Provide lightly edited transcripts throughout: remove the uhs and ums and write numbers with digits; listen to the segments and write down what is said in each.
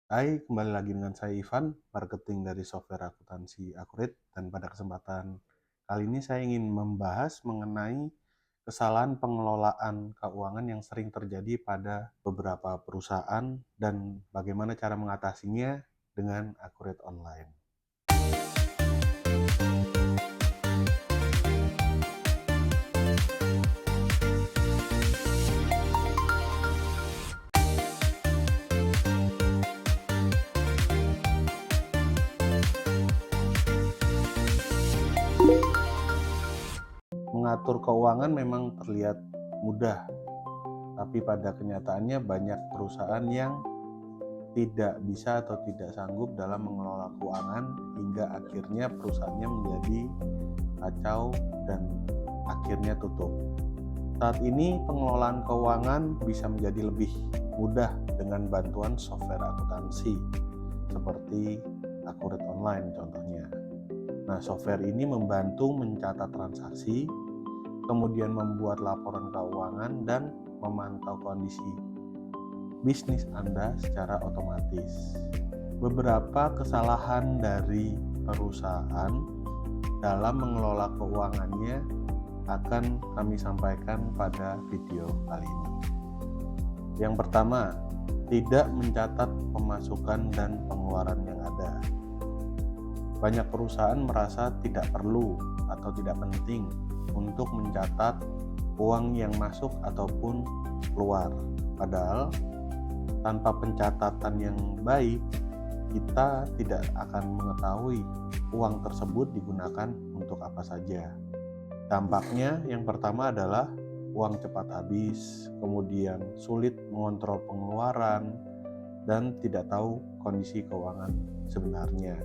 Hai, kembali lagi dengan saya Ivan, marketing dari software akuntansi Accurate, dan pada kesempatan kali ini saya ingin membahas mengenai kesalahan pengelolaan keuangan yang sering terjadi pada beberapa perusahaan dan bagaimana cara mengatasinya dengan Accurate Online. Mengatur keuangan memang terlihat mudah, tapi pada kenyataannya banyak perusahaan yang tidak bisa atau tidak sanggup dalam mengelola keuangan hingga akhirnya perusahaannya menjadi kacau dan akhirnya tutup. Saat ini pengelolaan keuangan bisa menjadi lebih mudah dengan bantuan software akuntansi seperti Accurate Online contohnya. Nah, software ini membantu mencatat transaksi, kemudian membuat laporan keuangan dan memantau kondisi bisnis Anda secara otomatis. Beberapa kesalahan dari perusahaan dalam mengelola keuangannya akan kami sampaikan pada video kali ini. Yang pertama, tidak mencatat pemasukan dan pengeluaran yang ada. Banyak perusahaan merasa tidak perlu atau tidak penting untuk mencatat uang yang masuk ataupun keluar. Padahal tanpa pencatatan yang baik, kita tidak akan mengetahui uang tersebut digunakan untuk apa saja. Dampaknya yang pertama adalah uang cepat habis, kemudian sulit mengontrol pengeluaran, dan tidak tahu kondisi keuangan sebenarnya.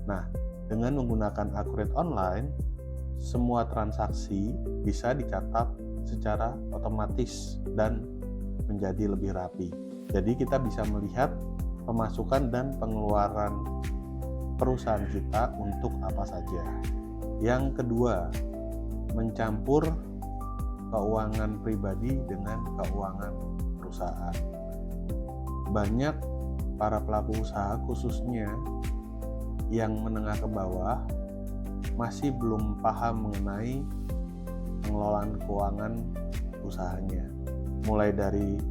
Nah, dengan menggunakan Accurate Online, semua transaksi bisa dicatat secara otomatis dan menjadi lebih rapi. Jadi kita bisa melihat pemasukan dan pengeluaran perusahaan kita untuk apa saja. Yang kedua, mencampur keuangan pribadi dengan keuangan perusahaan. Banyak para pelaku usaha khususnya yang menengah ke bawah masih belum paham mengenai pengelolaan keuangan usahanya. Mulai dari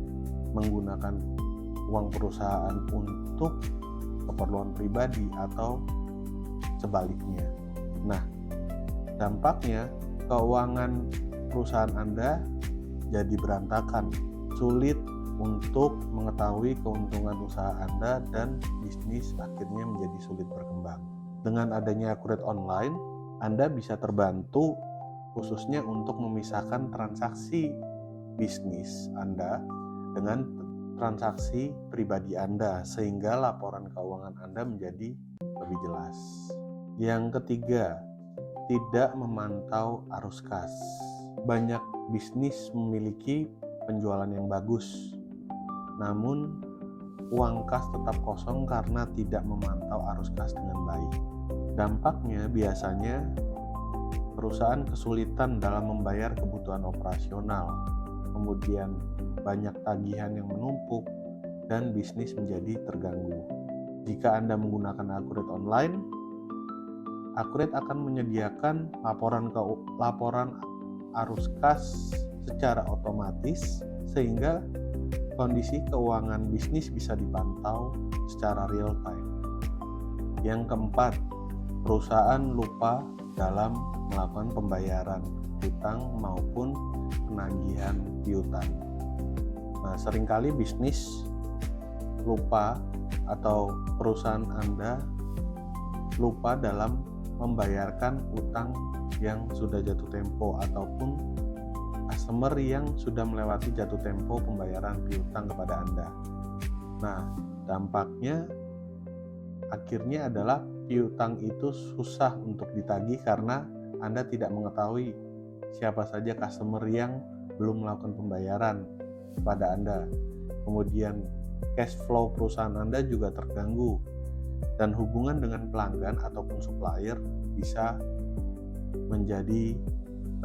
menggunakan uang perusahaan untuk keperluan pribadi atau sebaliknya. Nah, dampaknya keuangan perusahaan Anda jadi berantakan, sulit untuk mengetahui keuntungan usaha Anda dan bisnis akhirnya menjadi sulit berkembang. Dengan adanya Accurate Online, Anda bisa terbantu khususnya untuk memisahkan transaksi bisnis Anda dengan transaksi pribadi Anda sehingga laporan keuangan Anda menjadi lebih jelas. Yang ketiga, tidak memantau arus kas. Banyak bisnis memiliki penjualan yang bagus, namun uang kas tetap kosong karena tidak memantau arus kas dengan baik. Dampaknya biasanya perusahaan kesulitan dalam membayar kebutuhan operasional, kemudian banyak tagihan yang menumpuk, dan bisnis menjadi terganggu. Jika Anda menggunakan Accurate Online, Accurate akan menyediakan laporan arus kas secara otomatis sehingga kondisi keuangan bisnis bisa dipantau secara real time. Yang keempat, perusahaan lupa dalam melakukan pembayaran hutang maupun penagihan piutang. Nah, seringkali bisnis lupa atau perusahaan Anda lupa dalam membayarkan utang yang sudah jatuh tempo ataupun customer yang sudah melewati jatuh tempo pembayaran piutang kepada Anda. Nah, dampaknya akhirnya adalah piutang itu susah untuk ditagih karena Anda tidak mengetahui siapa saja customer yang belum melakukan pembayaran kepada Anda. Kemudian cash flow perusahaan Anda juga terganggu dan hubungan dengan pelanggan ataupun supplier bisa menjadi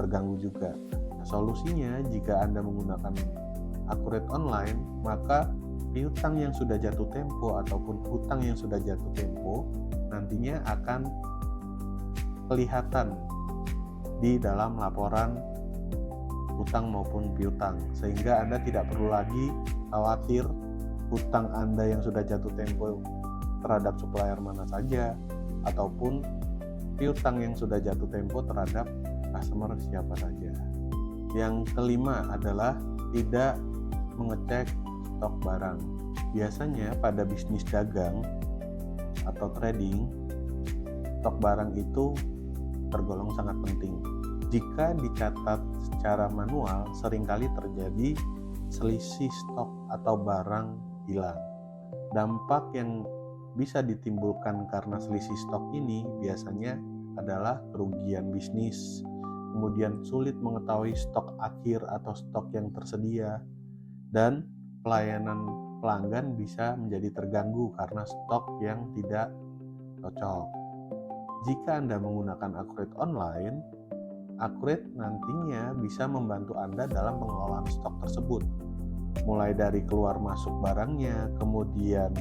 terganggu juga. Nah, solusinya jika Anda menggunakan Accurate Online, maka piutang yang sudah jatuh tempo ataupun hutang yang sudah jatuh tempo nantinya akan kelihatan di dalam laporan hutang maupun piutang, sehingga Anda tidak perlu lagi khawatir hutang Anda yang sudah jatuh tempo terhadap supplier mana saja ataupun piutang yang sudah jatuh tempo terhadap customer siapa saja. Yang kelima adalah tidak mengecek stok barang. Biasanya pada bisnis dagang atau trading, stok barang itu tergolong sangat penting. Jika dicatat secara manual, seringkali terjadi selisih stok atau barang hilang. Dampak yang bisa ditimbulkan karena selisih stok ini biasanya adalah kerugian bisnis, kemudian sulit mengetahui stok akhir atau stok yang tersedia, dan pelayanan pelanggan bisa menjadi terganggu karena stok yang tidak cocok. Jika Anda menggunakan Accurate Online, Accurate nantinya bisa membantu Anda dalam pengelolaan stok tersebut, mulai dari keluar masuk barangnya, kemudian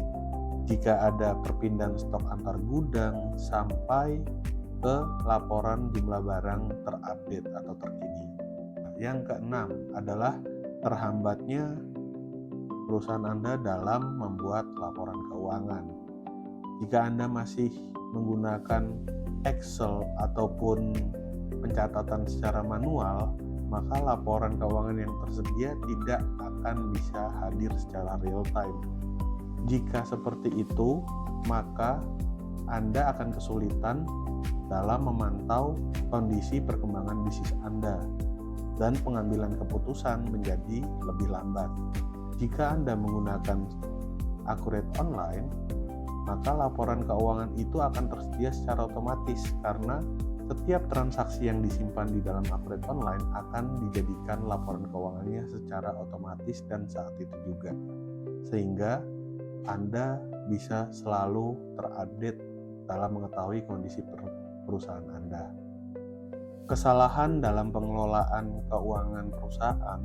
jika ada perpindahan stok antar gudang, sampai ke laporan jumlah barang terupdate atau terkini. Yang keenam adalah terhambatnya perusahaan Anda dalam membuat laporan keuangan. Jika Anda masih menggunakan Excel ataupun pencatatan secara manual, maka laporan keuangan yang tersedia tidak akan bisa hadir secara real time. Jika seperti itu, maka Anda akan kesulitan dalam memantau kondisi perkembangan bisnis Anda dan pengambilan keputusan menjadi lebih lambat. Jika Anda menggunakan Accurate Online, maka laporan keuangan itu akan tersedia secara otomatis karena setiap transaksi yang disimpan di dalam Accurate Online akan dijadikan laporan keuangannya secara otomatis dan saat itu juga, sehingga Anda bisa selalu terupdate dalam mengetahui kondisi perusahaan Anda. Kesalahan dalam pengelolaan keuangan perusahaan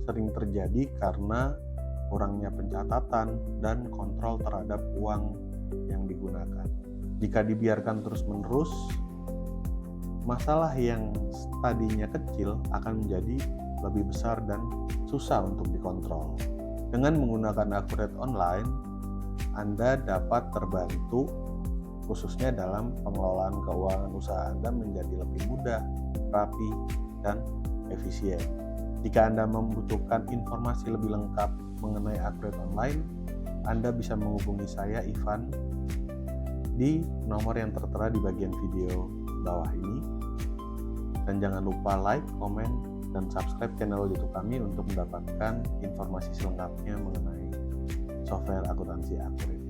sering terjadi karena kurangnya pencatatan dan kontrol terhadap uang yang digunakan. Jika dibiarkan terus-menerus, masalah yang tadinya kecil akan menjadi lebih besar dan susah untuk dikontrol. Dengan menggunakan Accurate Online, Anda dapat terbantu khususnya dalam pengelolaan keuangan usaha Anda menjadi lebih mudah, rapi, dan efisien. Jika Anda membutuhkan informasi lebih lengkap mengenai Accurate Online, Anda bisa menghubungi saya, Ivan, di nomor yang tertera di bagian video bawah ini. Dan jangan lupa like, komen, dan subscribe channel YouTube kami untuk mendapatkan informasi selengkapnya mengenai software akuntansi Accurate.